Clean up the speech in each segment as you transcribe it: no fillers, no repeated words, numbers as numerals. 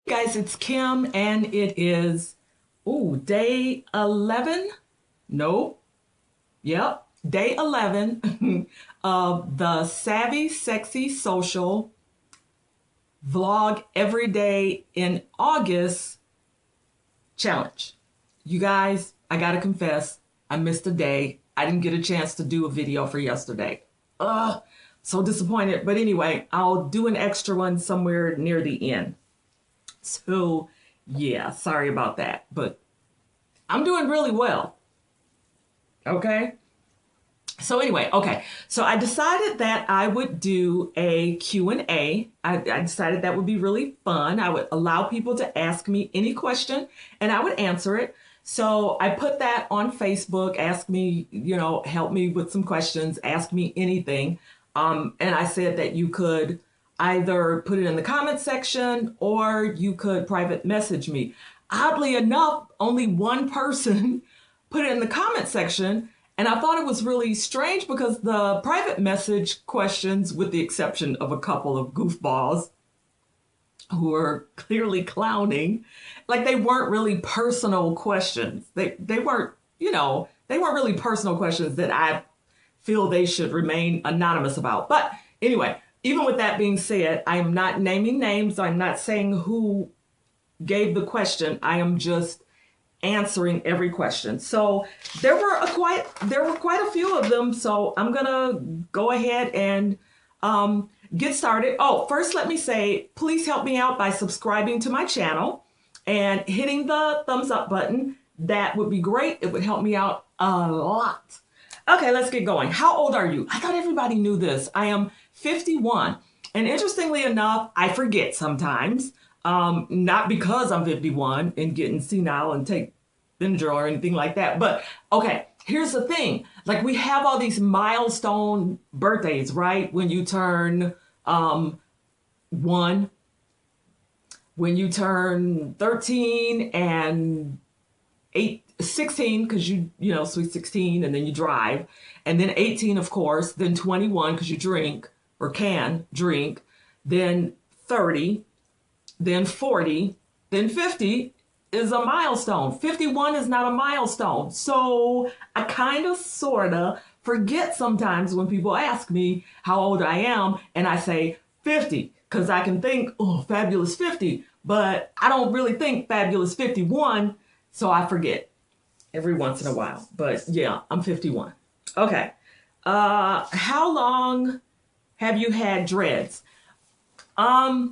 Guys, it's Kim and it is day 11. Nope. Yep. Day 11 of the Savvy Sexy Social Vlog Every Day in August challenge. You guys, I gotta confess, I missed a day. I didn't get a chance to do a video for yesterday. So disappointed. But anyway, I'll do an extra one somewhere near the end. So yeah, sorry about that, but I'm doing really well. Okay. So anyway, okay. So I decided that I would do a Q&A. I decided that would be really fun. I would allow people to ask me any question and I would answer it. So I put that on Facebook, ask me, help me with some questions, ask me anything. And I said that you could either put it in the comment section or you could private message me. Oddly enough, only one person put it in the comment section. And I thought it was really strange because the private message questions, with the exception of a couple of goofballs who were clearly clowning, like they weren't really personal questions. They weren't, they weren't really personal questions that I feel they should remain anonymous about. But anyway, even with that being said, I am not naming names. I'm not saying who gave the question. I am just answering every question. So there were quite a few of them. So I'm gonna go ahead and get started. Oh, first let me say, please help me out by subscribing to my channel and hitting the thumbs up button. That would be great. It would help me out a lot. Okay, let's get going. How old are you? I thought everybody knew this. I am 51. And interestingly enough, I forget sometimes. Not because I'm 51 and getting senile and take Benadryl or anything like that. But okay, here's the thing. Like we have all these milestone birthdays, right? When you turn 1, when you turn 13 and 16, because sweet 16, and then you drive, and then 18, of course, then 21 because you drink or can drink, then 30, then 40, then 50 is a milestone. 51 is not a milestone. So I kind of sort of forget sometimes when people ask me how old I am and I say 50 because I can think, oh, fabulous 50, but I don't really think fabulous 51. So I forget every once in a while. But yeah, I'm 51. Okay. How long have you had dreads? I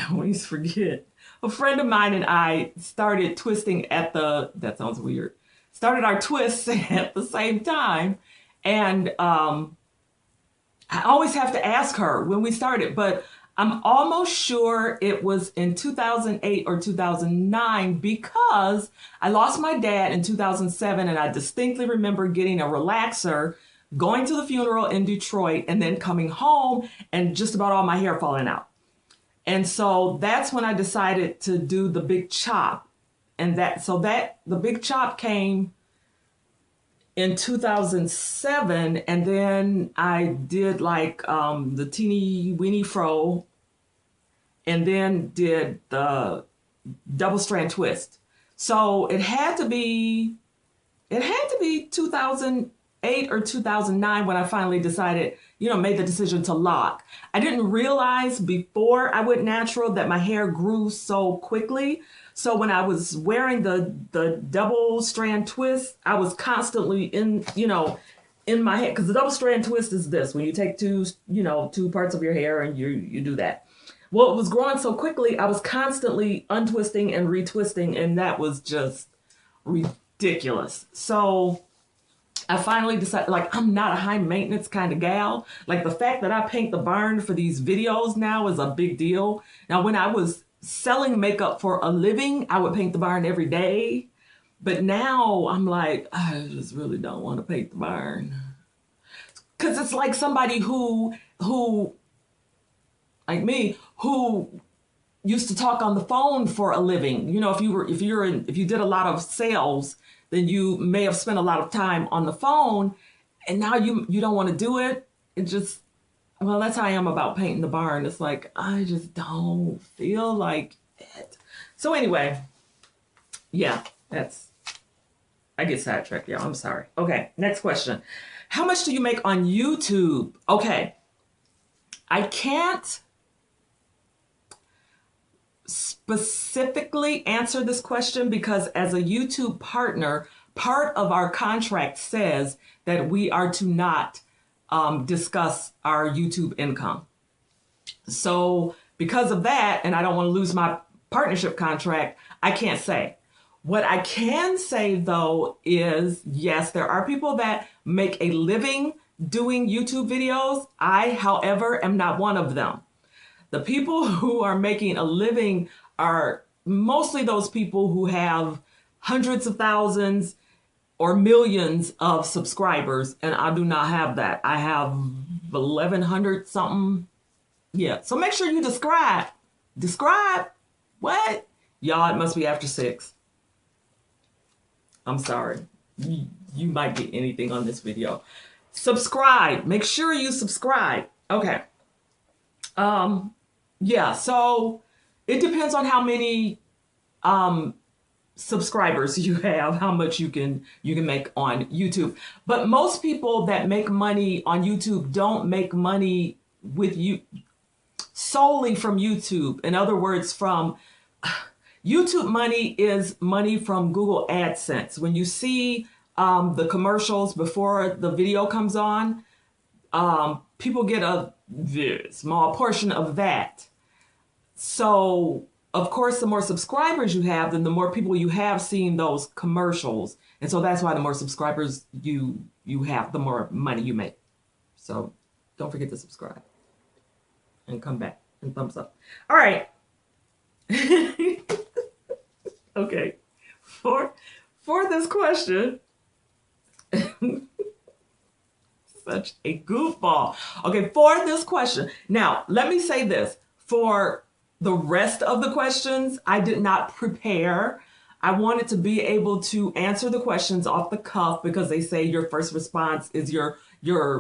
always forget. A friend of mine and I started twisting that sounds weird, started our twists at the same time. And I always have to ask her when we started, but I'm almost sure it was in 2008 or 2009 because I lost my dad in 2007 and I distinctly remember getting a relaxer, going to the funeral in Detroit, and then coming home and just about all my hair falling out. And so that's when I decided to do the big chop. And the big chop came in 2007. And then I did like the teeny weeny fro and then did the double strand twist. So it had to be 2008 or 2009 when I finally decided, made the decision to lock. I didn't realize before I went natural that my hair grew so quickly. So when I was wearing the double strand twist, I was constantly in my head, because the double strand twist is this, when you take two parts of your hair and you do that. Well, it was growing so quickly, I was constantly untwisting and retwisting, and that was just ridiculous. So I finally decided, like, I'm not a high maintenance kind of gal. Like the fact that I paint the barn for these videos now is a big deal. Now, when I was selling makeup for a living, I would paint the barn every day. But now I'm like, I just really don't want to paint the barn. Because it's like somebody who, like me, who used to talk on the phone for a living. If you did a lot of sales, then you may have spent a lot of time on the phone, and now you don't want to do it. It just, Well, that's how I am about painting the barn. It's like, I just don't feel like it. So anyway, yeah, I get sidetracked, y'all. I'm sorry. Okay, next question. How much do you make on YouTube? Okay, I can't specifically answer this question because as a YouTube partner, part of our contract says that we are to not discuss our YouTube income. So because of that, and I don't want to lose my partnership contract, I can't say. What I can say though is, yes, there are people that make a living doing YouTube videos. I, however, am not one of them. The people who are making a living are mostly those people who have hundreds of thousands or millions of subscribers, and I do not have that. I have 1,100 something. Yeah, so make sure you describe. Describe? What? Y'all, it must be after 6. I'm sorry. You might get anything on this video. Subscribe. Make sure you subscribe. Okay. Yeah, so it depends on how many subscribers you have, how much you can make on YouTube. But most people that make money on YouTube don't make money with you solely from YouTube. In other words, from YouTube money is money from Google AdSense. When you see the commercials before the video comes on, people get a small portion of that. So, of course, the more subscribers you have, then the more people you have seeing those commercials. And so that's why the more subscribers you have, the more money you make. So don't forget to subscribe and come back and thumbs up. All right. Okay. For this question, such a goofball. Okay, for this question. Now, let me say this. For the rest of the questions, I did not prepare. I wanted to be able to answer the questions off the cuff because they say your first response is your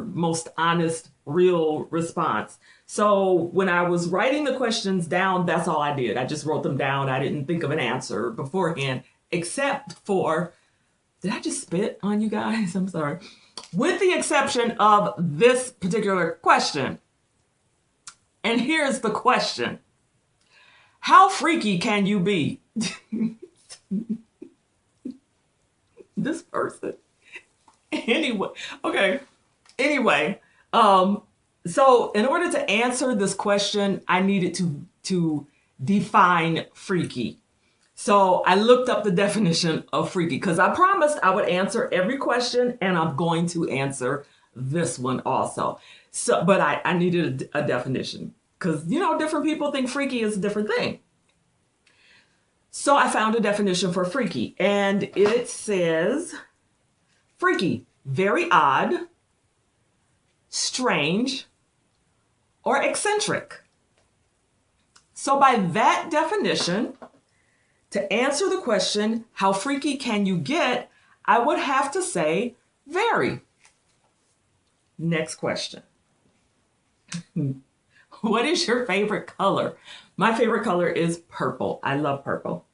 most honest, real response. So when I was writing the questions down, that's all I did. I just wrote them down. I didn't think of an answer beforehand, except for, did I just spit on you guys? I'm sorry. With the exception of this particular question. And here's the question. How freaky can you be? This person. Anyway, okay. Anyway, so in order to answer this question, I needed to define freaky. So I looked up the definition of freaky because I promised I would answer every question, and I'm going to answer this one also. So, but I needed a definition because, you know, different people think freaky is a different thing. So I found a definition for freaky, and it says freaky, very odd, strange, or eccentric. So by that definition, to answer the question, how freaky can you get, I would have to say very. Next question. What is your favorite color? My favorite color is purple. I love purple.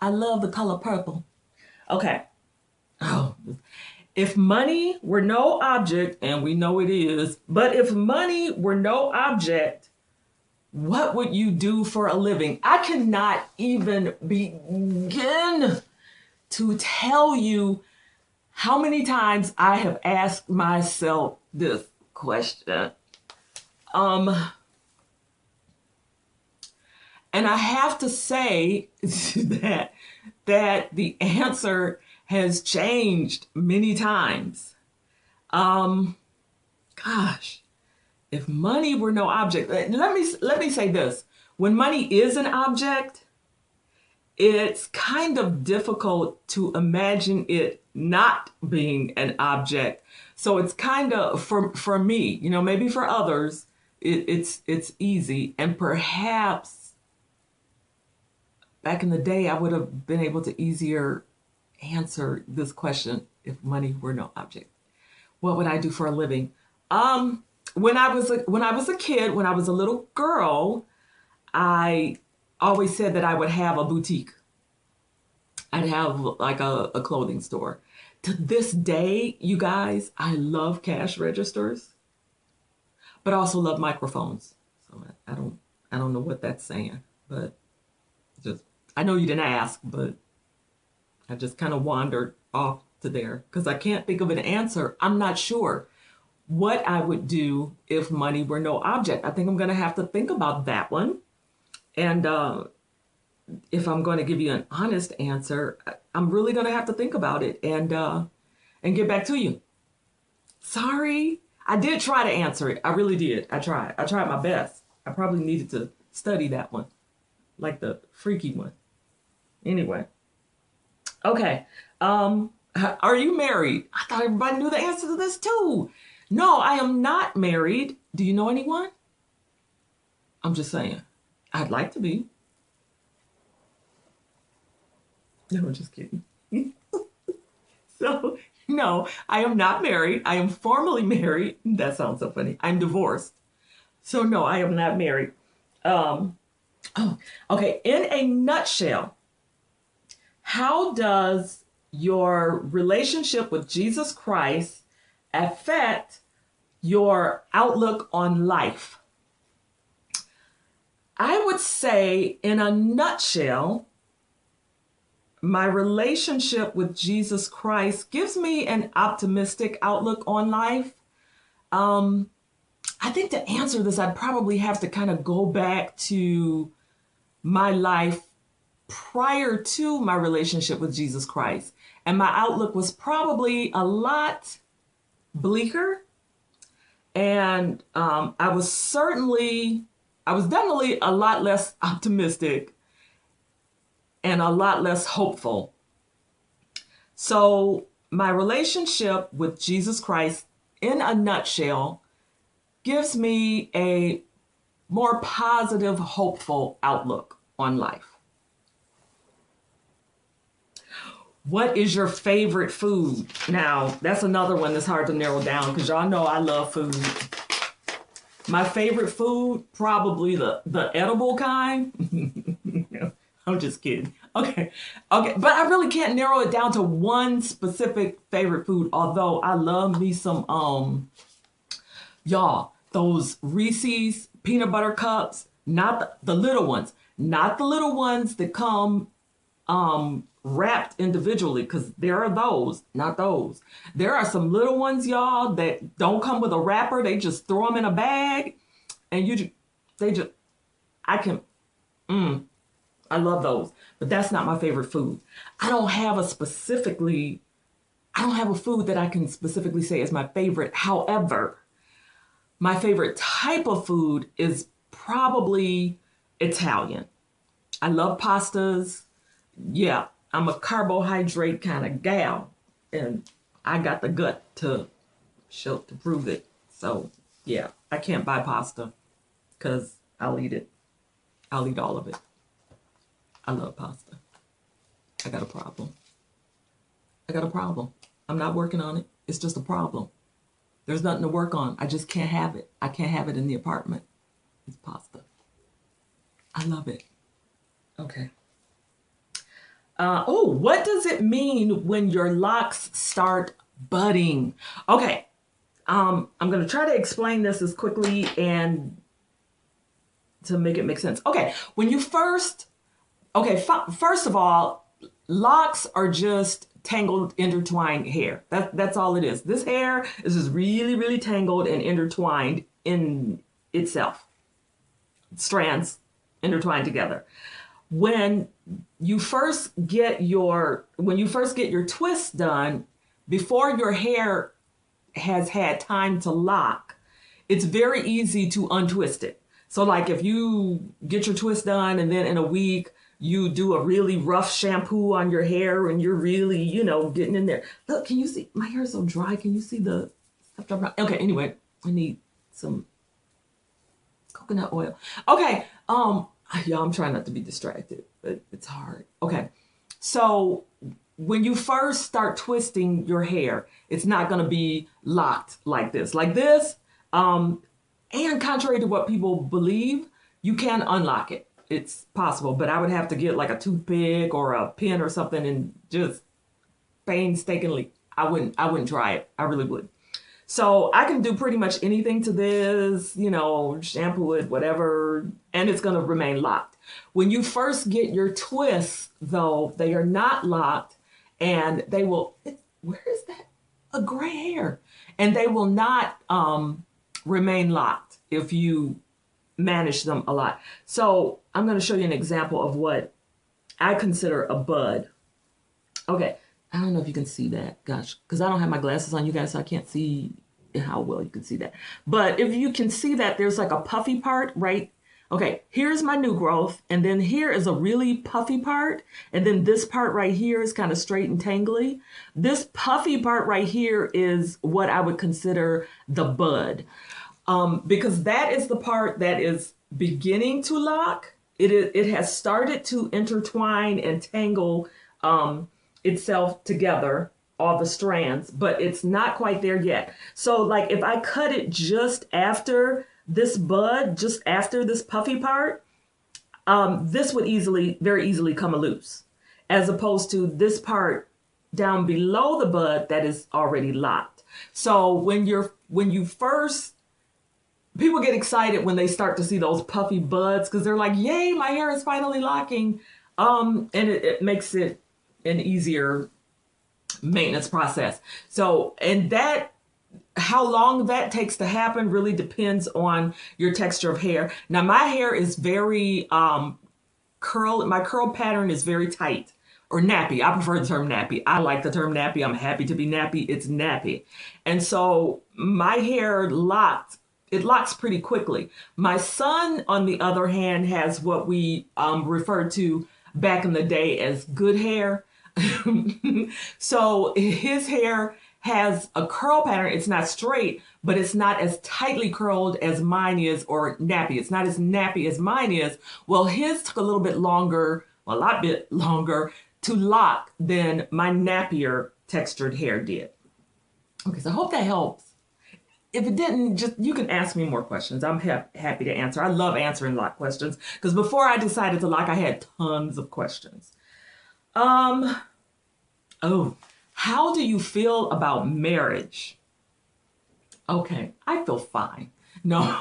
I love the color purple. Okay. Oh, if money were no object, and we know it is, but if money were no object, what would you do for a living? I cannot even begin to tell you how many times I have asked myself this question. And I have to say that the answer has changed many times. Gosh, if money were no object, let me say this. When money is an object, it's kind of difficult to imagine it not being an object. So it's kind of, for me, you know, maybe for others, it's easy. And perhaps back in the day, I would have been able to easier answer this question if money were no object. What would I do for a living? when I was a kid, when I was a little girl, I always said that I would have a boutique. I'd have like a clothing store. To this day, you guys, I love cash registers, but I also love microphones. So I don't know what that's saying, but just I know you didn't ask, but I just kind of wandered off to there because I can't think of an answer. I'm not sure what I would do if money were no object. I think I'm going to have to think about that one. And if I'm going to give you an honest answer, I'm really going to have to think about it and get back to you. Sorry, I did try to answer it. I really did. I tried. I tried my best. I probably needed to study that one, like the freaky one. Anyway, okay. Are you married? I thought everybody knew the answer to this too. No, I am not married. Do you know anyone? I'm just saying. I'd like to be. No, I'm just kidding. So, no, I am not married. I am formally married. That sounds so funny. I'm divorced. So, no, I am not married. Oh, okay. In a nutshell, how does your relationship with Jesus Christ affect your outlook on life? I would say, in a nutshell, my relationship with Jesus Christ gives me an optimistic outlook on life. I think to answer this, I'd probably have to kind of go back to my life prior to my relationship with Jesus Christ. And my outlook was probably a lot bleaker. And I was definitely a lot less optimistic and a lot less hopeful. So my relationship with Jesus Christ, in a nutshell, gives me a more positive, hopeful outlook on life. What is your favorite food? Now, that's another one that's hard to narrow down because y'all know I love food. My favorite food, probably the edible kind. I'm just kidding. Okay. But I really can't narrow it down to one specific favorite food, although I love me some, y'all, those Reese's peanut butter cups, not the little ones, not the little ones that come wrapped individually, because there are those, not those. There are some little ones, y'all, that don't come with a wrapper. They just throw them in a bag and I love those, but that's not my favorite food. I don't have a food that I can specifically say is my favorite. However, my favorite type of food is probably Italian. I love pastas. Yeah, I'm a carbohydrate kind of gal, and I got the gut to prove it. So yeah, I can't buy pasta because I'll eat it. I'll eat all of it. I love pasta. I got a problem. I'm not working on it. It's just a problem. There's nothing to work on. I just can't have it. I can't have it in the apartment. It's pasta. I love it. Okay. What does it mean when your locks start budding? Okay. I'm going to try to explain this as quickly and to make it make sense. Okay. First of all, locks are just tangled, intertwined hair. That's all it is. This hair is just really, really tangled and intertwined in itself. Strands intertwined together. When you first get your twist done, before your hair has had time to lock, it's very easy to untwist it. So like if you get your twist done and then in a week you do a really rough shampoo on your hair and you're really, getting in there. Look, can you see? My hair is so dry. Can you see the stuff dropping out? Okay, anyway, I need some coconut oil. Okay, yeah, I'm trying not to be distracted, but it's hard. Okay, so when you first start twisting your hair, it's not going to be locked like this. Like this, And contrary to what people believe, you can unlock it. It's possible, but I would have to get like a toothpick or a pin or something and just painstakingly. I wouldn't try it. I really would. So I can do pretty much anything to this, shampoo it, whatever, and it's going to remain locked. When you first get your twists, though, they are not locked and they will, where is that? A gray hair. And they will not remain locked if you manage them a lot. So I'm going to show you an example of what I consider a bud. Okay. I don't know if you can see that, gosh, because I don't have my glasses on, you guys, so I can't see how well you can see that. But if you can see that, there's like a puffy part, right? Okay, here's my new growth, and then here is a really puffy part, and then this part right here is kind of straight and tangly. This puffy part right here is what I would consider the bud, because that is the part that is beginning to lock. It has started to intertwine and tangle itself together, all the strands, but it's not quite there yet. So like if I cut it just after this bud, just after this puffy part, this would very easily come loose, as opposed to this part down below the bud that is already locked. So when you first, people get excited when they start to see those puffy buds because they're like, yay, my hair is finally locking. And it makes it an easier maintenance process. So, and that, how long that takes to happen really depends on your texture of hair. Now, my hair is very my curl pattern is very tight, or nappy. I prefer the term nappy. I like the term nappy. I'm happy to be nappy. It's nappy. And so my hair it locks pretty quickly. My son, on the other hand, has what we referred to back in the day as good hair. So his hair has a curl pattern. It's not straight, but it's not as tightly curled as mine is, or nappy. It's not as nappy as mine is. Well, his took a little bit longer, a lot bit longer to lock than my nappier textured hair did. Okay, so I hope that helps. If it didn't, just you can ask me more questions. I'm happy to answer. I love answering lock questions because before I decided to lock, I had tons of questions. Oh, how do you feel about marriage? Okay, I feel fine. No.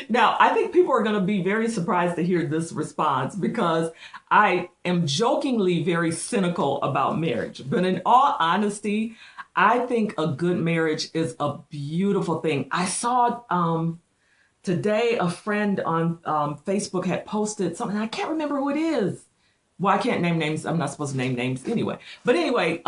Now, I think people are going to be very surprised to hear this response because I am jokingly very cynical about marriage. But in all honesty, I think a good marriage is a beautiful thing. I saw today a friend on Facebook had posted something. I can't remember who it is. Well, I can't name names. I'm not supposed to name names anyway. But anyway,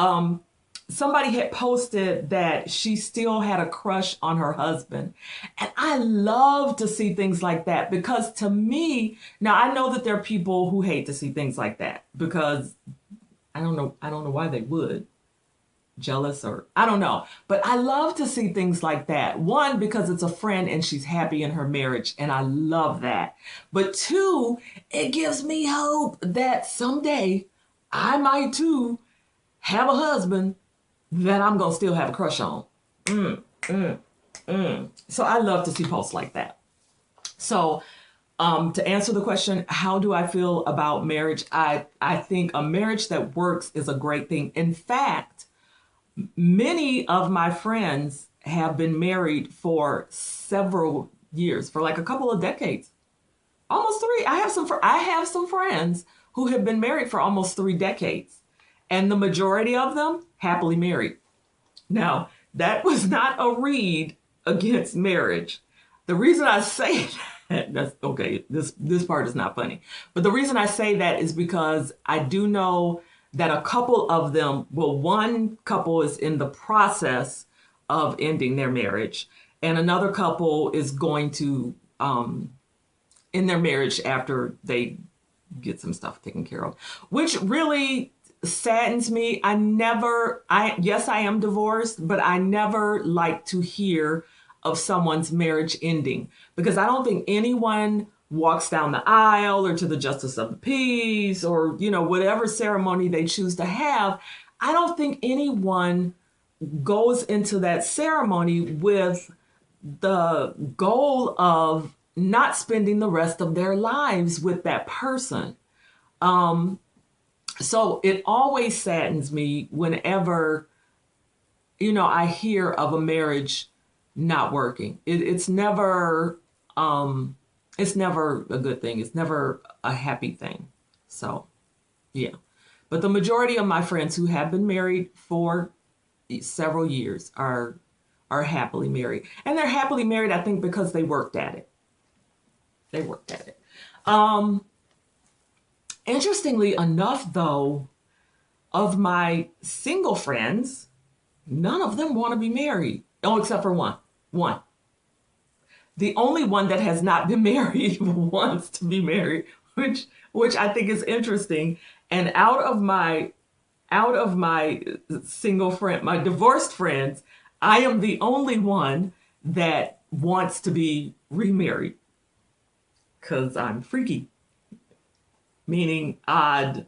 somebody had posted that she still had a crush on her husband. And I love to see things like that because to me, now I know that there are people who hate to see things like that because I don't know why they would. Jealous or I don't know. But I love to see things like that. One, because it's a friend and she's happy in her marriage and I love that. But two, it gives me hope that someday I might too have a husband that I'm going to still have a crush on. So I love to see posts like that. So to answer the question, how do I feel about marriage? I think a marriage that works is a great thing. In fact, many of my friends have been married for several years, for like a couple of decades, almost 3. I have some friends who have been married for almost 3 decades, and the majority of them happily married. Now, that was not a read against marriage. The reason I say that's okay. This part is not funny, but the reason I say that is because I do know that a couple of them, well, one couple is in the process of ending their marriage, and another couple is going to end their marriage after they get some stuff taken care of, which really saddens me. Yes, I am divorced, but I never like to hear of someone's marriage ending because I don't think anyone walks down the aisle or to the justice of the peace or, whatever ceremony they choose to have. I don't think anyone goes into that ceremony with the goal of not spending the rest of their lives with that person. So it always saddens me whenever, I hear of a marriage not working. It's never a good thing. It's never a happy thing. So, yeah. But the majority of my friends who have been married for several years are happily married. And they're happily married, I think, because they worked at it. They worked at it. Interestingly enough, though, of my single friends, none of them want to be married. Oh, except for one. One. The only one that has not been married wants to be married, which I think is interesting. And out of my single friend, my divorced friends, I am the only one that wants to be remarried because I'm freaky, meaning odd,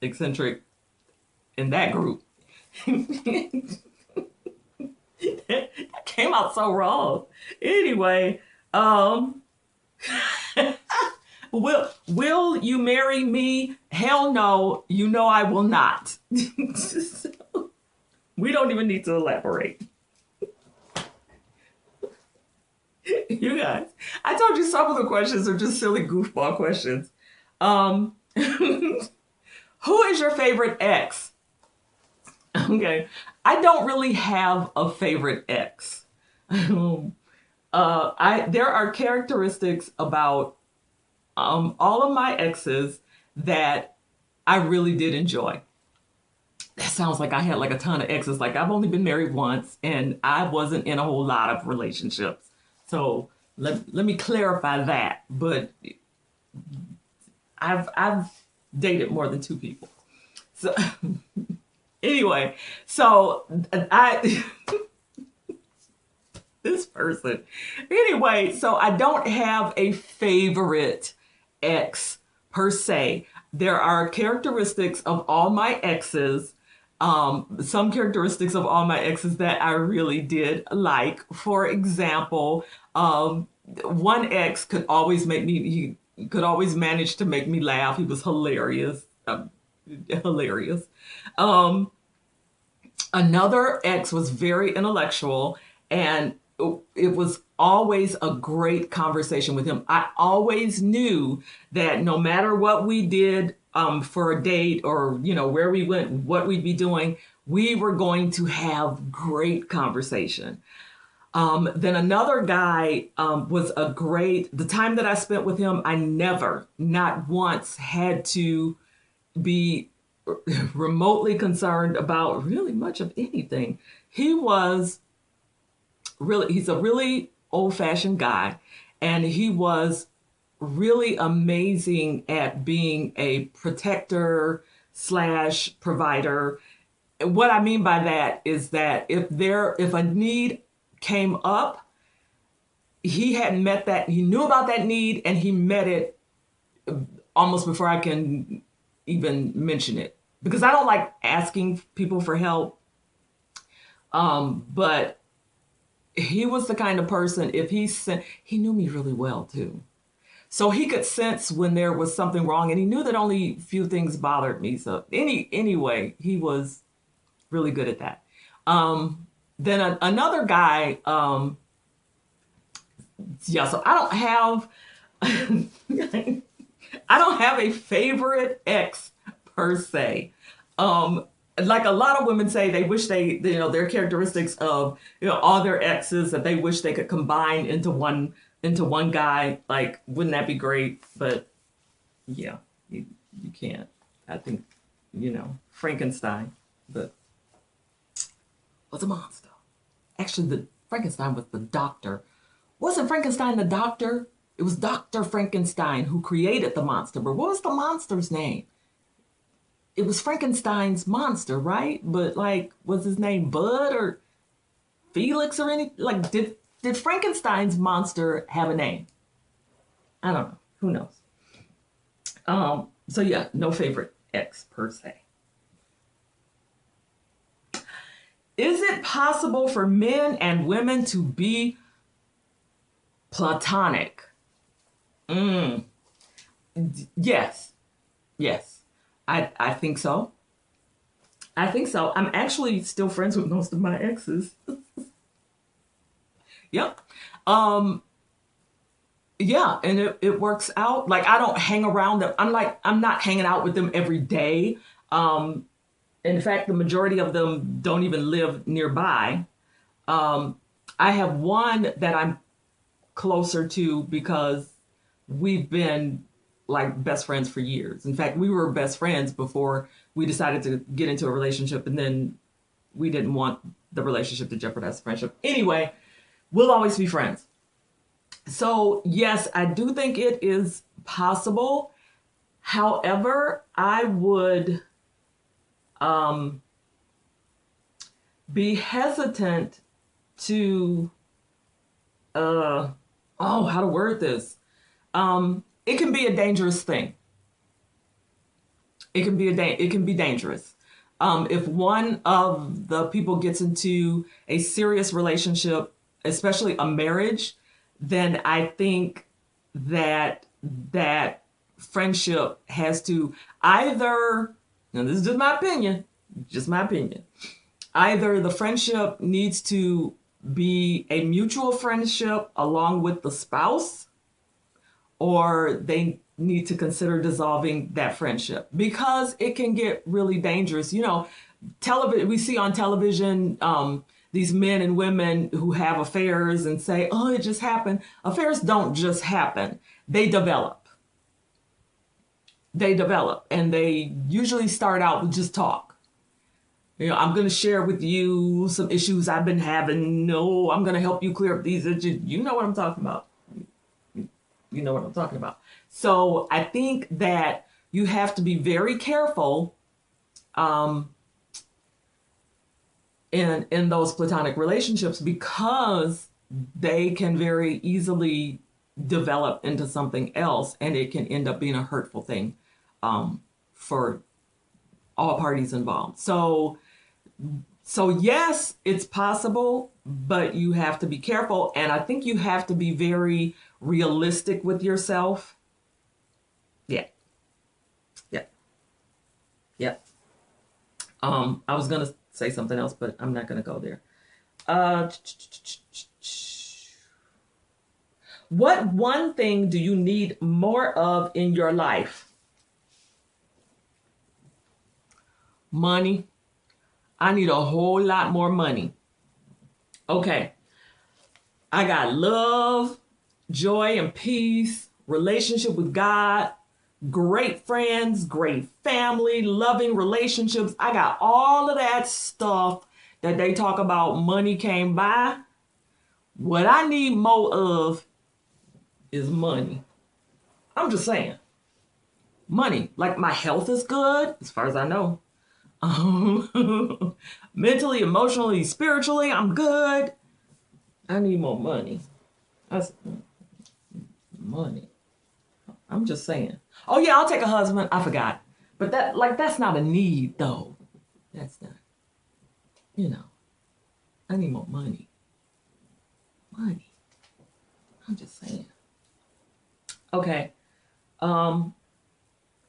eccentric in that group. That came out so wrong. Anyway, will you marry me? Hell no. You know I will not. So, we don't even need to elaborate. You guys, I told you some of the questions are just silly goofball questions. Who is your favorite ex? Okay, I don't really have a favorite ex. There are characteristics about all of my exes that I really did enjoy. That sounds like I had like a ton of exes. Like I've only been married once, and I wasn't in a whole lot of relationships. So let me clarify that. But I've dated more than two people. So anyway, so I this person. Anyway, so I don't have a favorite ex per se. There are characteristics of all my exes, some characteristics of all my exes that I really did like. For example, one ex could always he could always manage to make me laugh. He was hilarious. Hilarious. Another ex was very intellectual, and it was always a great conversation with him. I always knew that no matter what we did for a date or, where we went, what we'd be doing, we were going to have great conversation. Then another guy was the time that I spent with him, I never, not once, had to be remotely concerned about really much of anything. He's a really old-fashioned guy, and he was really amazing at being a protector slash provider. What I mean by that is that if a need came up, he knew about that need, and he met it almost before I can even mention it, because I don't like asking people for help. But he was the kind of person, he knew me really well too. So he could sense when there was something wrong, and he knew that only few things bothered me. So anyway, he was really good at that. Then another guy, so I don't have, I don't have a favorite ex per se. Like a lot of women say, they wish their characteristics of, all their exes, that they wish they could combine into one guy. Like, wouldn't that be great? But yeah, you can't. I think, Frankenstein, was a monster. Actually, the Frankenstein was the doctor. Wasn't Frankenstein the doctor? It was Dr. Frankenstein who created the monster. But what was the monster's name? It was Frankenstein's monster, right? But was his name Bud or Felix or anything? Did Frankenstein's monster have a name? I don't know. Who knows? So yeah, no favorite ex per se. Is it possible for men and women to be Platonic. Mm, yes. Yes. I think so. I think so. I'm actually still friends with most of my exes. Yep. Um, yeah, and it works out. Like I don't hang around them. I'm not hanging out with them every day. Um, in fact, the majority of them don't even live nearby. Um, I have one that I'm closer to because we've been like best friends for years. In fact, we were best friends before we decided to get into a relationship, and then we didn't want the relationship to jeopardize the friendship. Anyway, we'll always be friends. So, yes, I do think it is possible. However, I would um, be hesitant to, how to word this. It can be a dangerous thing. It can be dangerous. If one of the people gets into a serious relationship, especially a marriage, then I think that that friendship has to either, now this is just my opinion, either the friendship needs to be a mutual friendship along with the spouse, or they need to consider dissolving that friendship because it can get really dangerous. You know, television, we see on television these men and women who have affairs and say, oh, it just happened. Affairs don't just happen, they develop. They develop, and they usually start out with just talk. You know, I'm going to share with you some issues I've been having. No, I'm going to help you clear up these issues. You know what I'm talking about. You know what I'm talking about. So I think that you have to be very careful um, in those platonic relationships because they can very easily develop into something else, and it can end up being a hurtful thing for all parties involved. So yes, it's possible, but you have to be careful, and I think you have to be very realistic with yourself. Yeah, yeah, yeah. I was gonna say something else, but I'm not gonna go there. Uh, what one thing do you need more of in your life? Money. I need a whole lot more money. Okay, I got love, joy, and peace, relationship with God, great friends, great family, loving relationships. I got all of that stuff that they talk about money came by. What I need more of is money. I'm just saying. Money. Like my health is good, as far as I know. Mentally, emotionally, spiritually, I'm good. I need more money. That's money. I'm just saying. Oh yeah, I'll take a husband. I forgot. But that's not a need though. That's not, you know. I need more money. Money. I'm just saying. Okay. Um,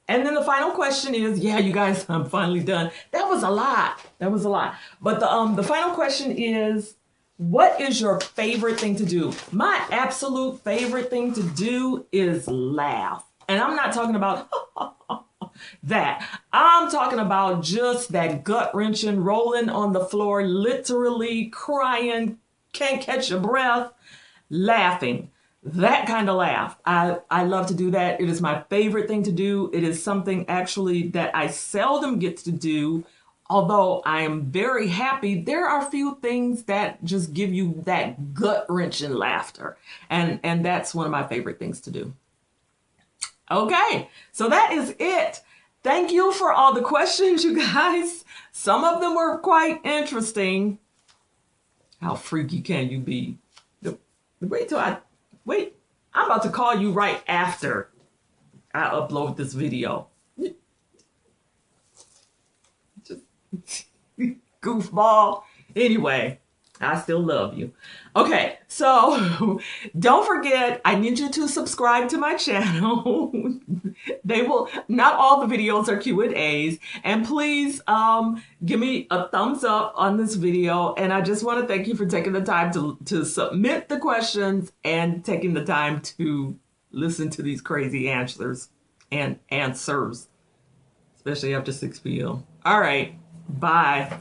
and then the final question is, yeah, you guys, I'm finally done. That was a lot. That was a lot. But the final question is, what is your favorite thing to do? My absolute favorite thing to do is laugh. And I'm not talking about that. I'm talking about just that gut wrenching, rolling on the floor, literally crying, can't catch your breath, laughing. That kind of laugh. I love to do that. It is my favorite thing to do. It is something actually that I seldom get to do. Although I am very happy, there are few things that just give you that gut wrenching laughter. And that's one of my favorite things to do. Okay, so that is it. Thank you for all the questions, you guys. Some of them were quite interesting. How freaky can you be? Wait till wait. I'm about to call you right after I upload this video. Just goofball. Anyway, I still love you. Okay, so don't forget, I need you to subscribe to my channel. They will, not all the videos are Q&As. And please give me a thumbs up on this video. And I just want to thank you for taking the time to submit the questions and taking the time to listen to these crazy answers and answers, especially after 6 p.m. All right, bye.